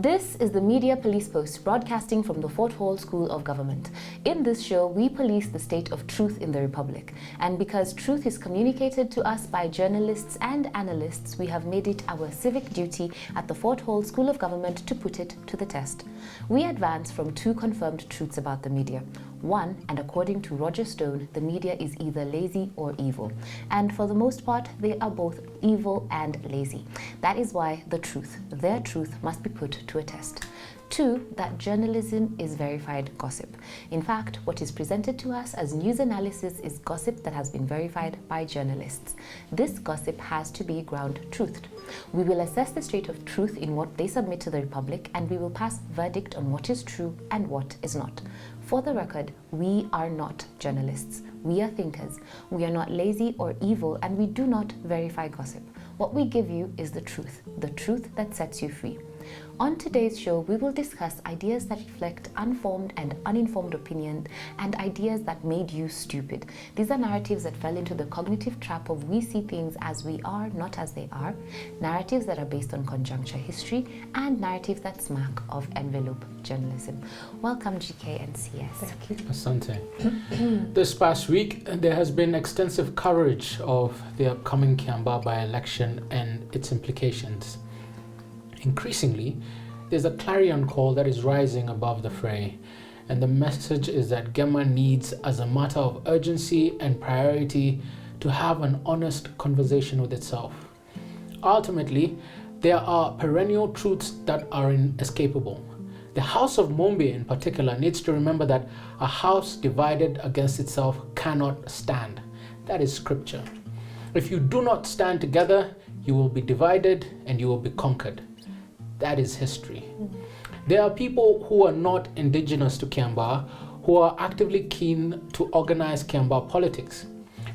This is the Media Police Post, broadcasting from the Fort Hall School of Government. In this show, we police the state of truth in the Republic. And because truth is communicated to us by journalists and analysts, we have made it our civic duty at the Fort Hall School of Government to put it to the test. We advance from two confirmed truths about the media. One, and according to Roger Stone, the media is either lazy or evil. And for the most part, they are both evil and lazy. That is why the truth, their truth, must be put to a test. Two, that journalism is verified gossip. In fact, what is presented to us as news analysis is gossip that has been verified by journalists. This gossip has to be ground-truthed. We will assess the state of truth in what they submit to the Republic, and we will pass verdict on what is true and what is not. For the record, we are not journalists. We are thinkers. We are not lazy or evil, and we do not verify gossip. What we give you is the truth that sets you free. On today's show, we will discuss ideas that reflect unformed and uninformed opinion and ideas that made you stupid. These are narratives that fell into the cognitive trap of we see things as we are, not as they are, narratives that are based on conjuncture history, and narratives that smack of envelope journalism. Welcome, GK and CS. Thank you. Asante. This past week, there has been extensive coverage of the upcoming KIAMBAA by-election and its implications. Increasingly, there's a clarion call that is rising above the fray, and the message is that GEMA needs, as a matter of urgency and priority, to have an honest conversation with itself. Ultimately, there are perennial truths that are inescapable. The House of Mombe in particular needs to remember that a house divided against itself cannot stand. That is scripture. If you do not stand together, you will be divided and you will be conquered. That is history. There are people who are not indigenous to KIAMBAA who are actively keen to organize KIAMBAA politics.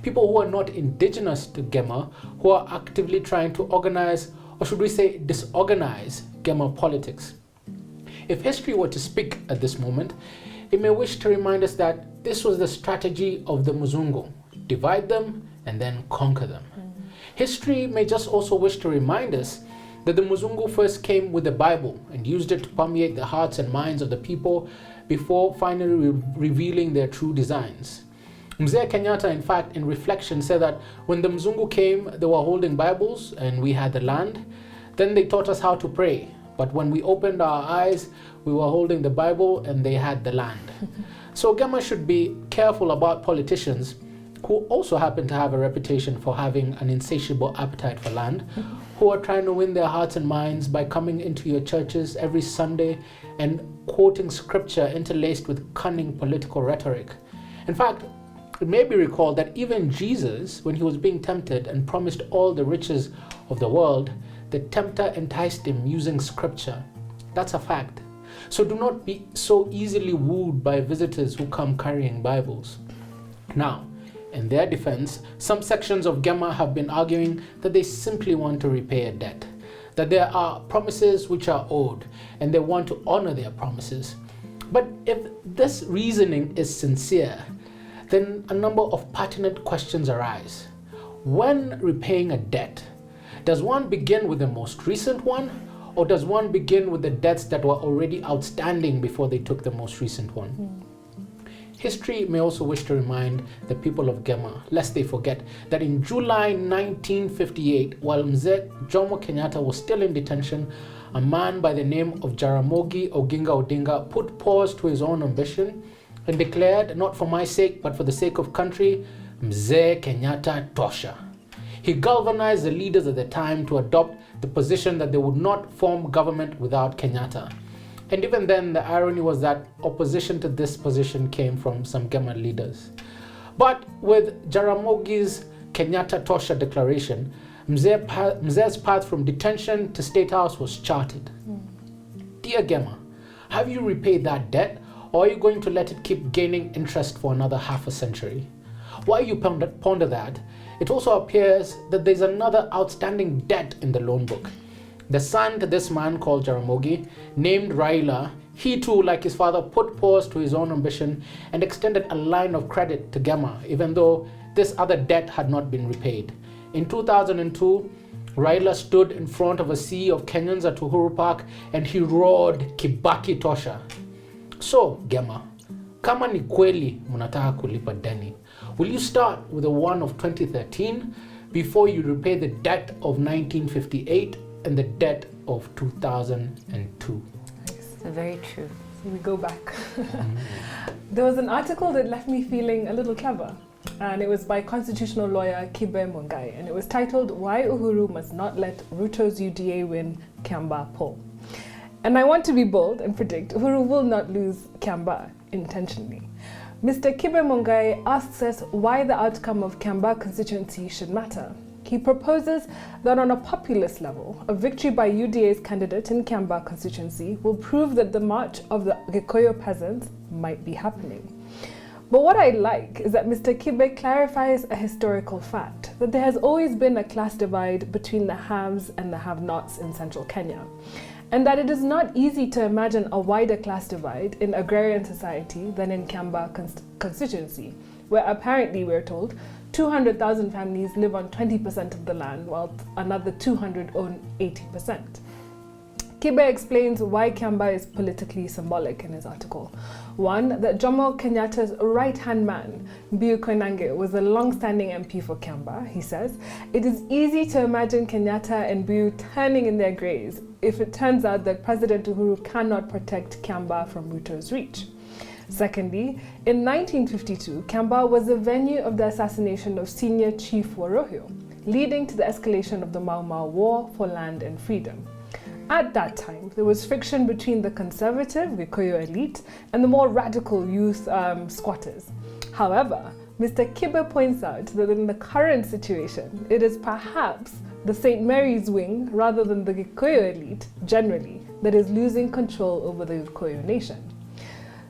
People who are not indigenous to GEMA who are actively trying to organize, or should we say disorganize, GEMA politics. If history were to speak at this moment, it may wish to remind us that this was the strategy of the Muzungu: divide them and then conquer them. History may just also wish to remind us that the Muzungu first came with the Bible and used it to permeate the hearts and minds of the people before finally revealing their true designs. Mzee Kenyatta, in fact, in reflection, said that when the Mzungu came, they were holding Bibles and we had the land. Then they taught us how to pray. But when we opened our eyes, we were holding the Bible and they had the land. So GEMA should be careful about politicians who also happen to have a reputation for having an insatiable appetite for land, who are trying to win their hearts and minds by coming into your churches every Sunday and quoting scripture interlaced with cunning political rhetoric. In fact, it may be recalled that even Jesus, when he was being tempted and promised all the riches of the world, the tempter enticed him using scripture. That's a fact. So do not be so easily wooed by visitors who come carrying Bibles. Now, in their defense, some sections of GEMA have been arguing that they simply want to repay a debt, that there are promises which are owed, and they want to honor their promises. But if this reasoning is sincere, then a number of pertinent questions arise. When repaying a debt, does one begin with the most recent one, or does one begin with the debts that were already outstanding before they took the most recent one? History may also wish to remind the people of GEMA, lest they forget, that in July 1958, while Mzee Jomo Kenyatta was still in detention, a man by the name of Jaramogi Oginga Odinga put pause to his own ambition and declared, not for my sake, but for the sake of country, Mzee Kenyatta tosha. He galvanized the leaders at the time to adopt the position that they would not form government without Kenyatta. And even then, the irony was that opposition to this position came from some GEMA leaders. But with Jaramogi's Kenyatta Tosha declaration, Mzee's path from detention to State House was charted. Dear GEMA, have you repaid that debt, or are you going to let it keep gaining interest for another half a century? While you ponder that, it also appears that there's another outstanding debt in the loan book. The son to this man called Jaramogi, named Raila, he too, like his father, put pause to his own ambition and extended a line of credit to GEMA, even though this other debt had not been repaid. In 2002, Raila stood in front of a sea of Kenyans at Uhuru Park and he roared Kibaki tosha. So, Gema, kama ni kweli mnataka kulipa deni, will you start with the one of 2013 before you repay the debt of 1958 and the debt of 2002? Yes, very true. So we go back. There was an article that left me feeling a little clever, and it was by constitutional lawyer KIAMBAA Mungai, and it was titled "Why Uhuru Must Not Let Ruto's UDA Win KIAMBAA Poll." And I want to be bold and predict Uhuru will not lose KIAMBAA intentionally. Mr. KIAMBAA Mungai asks us why the outcome of KIAMBAA constituency should matter. He proposes that on a populist level, a victory by UDA's candidate in KIAMBAA constituency will prove that the march of the Gikuyu peasants might be happening. But what I like is that Mr. KIAMBAA clarifies a historical fact, that there has always been a class divide between the haves and the have-nots in central Kenya, and that it is not easy to imagine a wider class divide in agrarian society than in KIAMBAA constituency, where apparently, we're told, 200,000 families live on 20% of the land, while another 200 own 80%. KIAMBAA explains why KIAMBAA is politically symbolic in his article. One, that Jomo Kenyatta's right-hand man, Mbiu Koinange, was a long-standing MP for KIAMBAA. He says, it is easy to imagine Kenyatta and Mbiu turning in their graves if it turns out that President Uhuru cannot protect KIAMBAA from Ruto's reach. Secondly, in 1952, KIAMBAA was the venue of the assassination of senior Chief Warohio, leading to the escalation of the Mau Mau War for land and freedom. At that time, there was friction between the conservative Gikuyu elite and the more radical youth squatters. However, Mr. KIAMBAA points out that in the current situation, it is perhaps the St. Mary's wing, rather than the Gikuyu elite generally, that is losing control over the Gikuyu nation.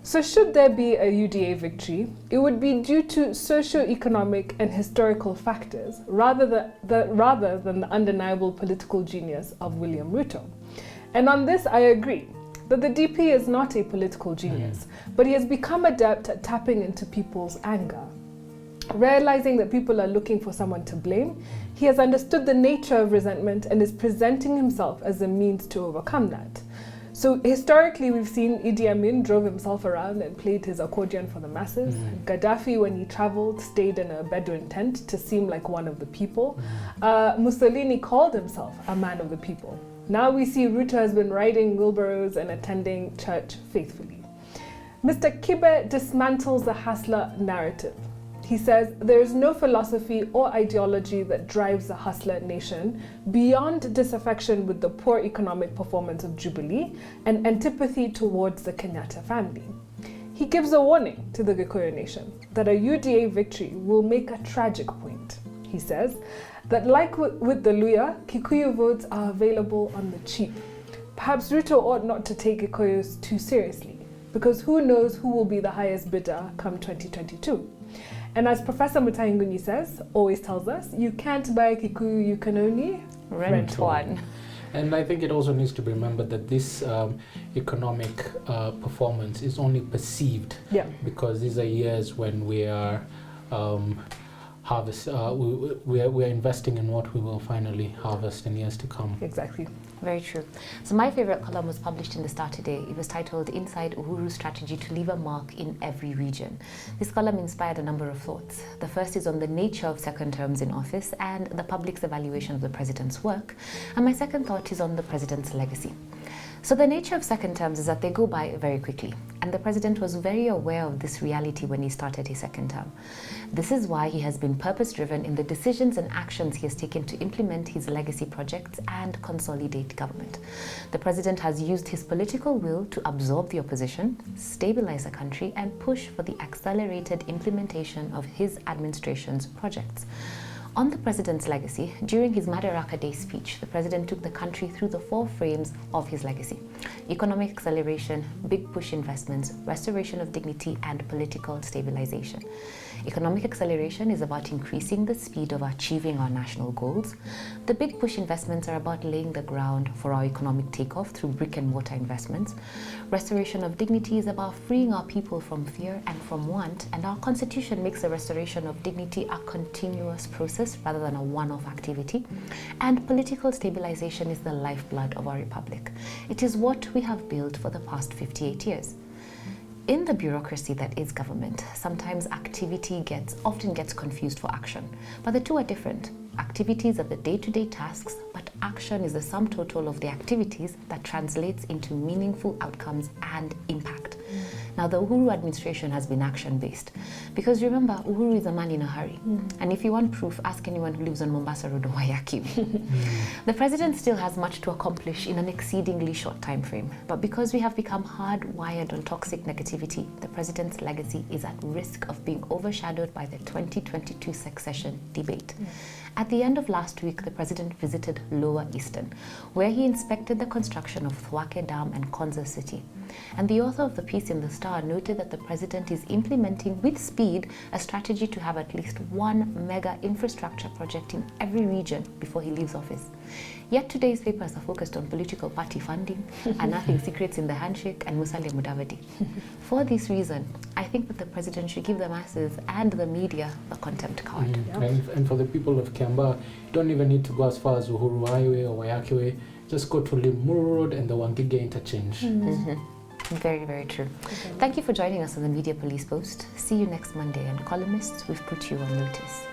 So should there be a UDA victory, it would be due to socio-economic and historical factors rather than the undeniable political genius of William Ruto. And on this I agree, that the DP is not a political genius, but he has become adept at tapping into people's anger. Realizing that people are looking for someone to blame, he has understood the nature of resentment and is presenting himself as a means to overcome that. So historically, we've seen Idi Amin drove himself around and played his accordion for the masses. Gaddafi, when he traveled, stayed in a Bedouin tent to seem like one of the people. Mussolini called himself a man of the people. Now we see Ruto has been riding wheelbarrows and attending church faithfully. Mr. KIAMBAA dismantles the hustler narrative. He says there is no philosophy or ideology that drives the hustler nation beyond disaffection with the poor economic performance of Jubilee and antipathy towards the Kenyatta family. He gives a warning to the Gikuyu nation that a UDA victory will make a tragic point. He says that like with the Luya, Kikuyu votes are available on the cheap. Perhaps Ruto ought not to take Kikuyus too seriously, because who knows who will be the highest bidder come 2022. And as Professor Mutainguni says, always tells us, you can't buy Kikuyu, you can only rent one. And I think it also needs to be remembered that this economic performance is only perceived, because these are years when we are we are investing in what we will finally harvest in years to come. Exactly. Very true. So my favorite column was published in the Star today. It was titled Inside Uhuru's Strategy to Leave a Mark in Every Region. This column inspired a number of thoughts. The first is on the nature of second terms in office and the public's evaluation of the president's work. And my second thought is on the president's legacy. So the nature of second terms is that they go by very quickly, and the president was very aware of this reality when he started his second term. This is why he has been purpose-driven in the decisions and actions he has taken to implement his legacy projects and consolidate government. The president has used his political will to absorb the opposition, stabilize the country, and push for the accelerated implementation of his administration's projects. On the president's legacy, during his Madaraka Day speech, the president took the country through the 4 frames of his legacy: economic acceleration, big push investments, restoration of dignity, and political stabilization. Economic acceleration is about increasing the speed of achieving our national goals. The big push investments are about laying the ground for our economic takeoff through brick and mortar investments. Restoration of dignity is about freeing our people from fear and from want, and our constitution makes the restoration of dignity a continuous process rather than a one-off activity. And political stabilization is the lifeblood of our republic. It is what we have built for the past 58 years. In the bureaucracy that is government, sometimes activity often gets confused for action, but the two are different. Activities are the day-to-day tasks, but action is the sum total of the activities that translates into meaningful outcomes and impact. Now, the Uhuru administration has been action-based because remember, Uhuru is a man in a hurry. And if you want proof, ask anyone who lives on Mombasa Road or Waiaki. The president still has much to accomplish in an exceedingly short time frame. But because we have become hardwired on toxic negativity, the president's legacy is at risk of being overshadowed by the 2022 succession debate. At the end of last week, the president visited Lower Eastern, where he inspected the construction of Thwake Dam and Konza City. And the author of the piece in The Star noted that the president is implementing with speed a strategy to have at least one mega infrastructure project in every region before he leaves office. Yet today's papers are focused on political party funding, unearthing secrets in the handshake, and Musalia Mudavadi. For this reason, I think that the president should give the masses and the media the contempt card. And for the people of KIAMBAA, you don't even need to go as far as Uhuru Highway or Waiaki Way. Just go to Limuru Road and the Wangige interchange. Very, very true. Thank you for joining us on the Media Police Post. See you next Monday, and columnists, we've put you on notice.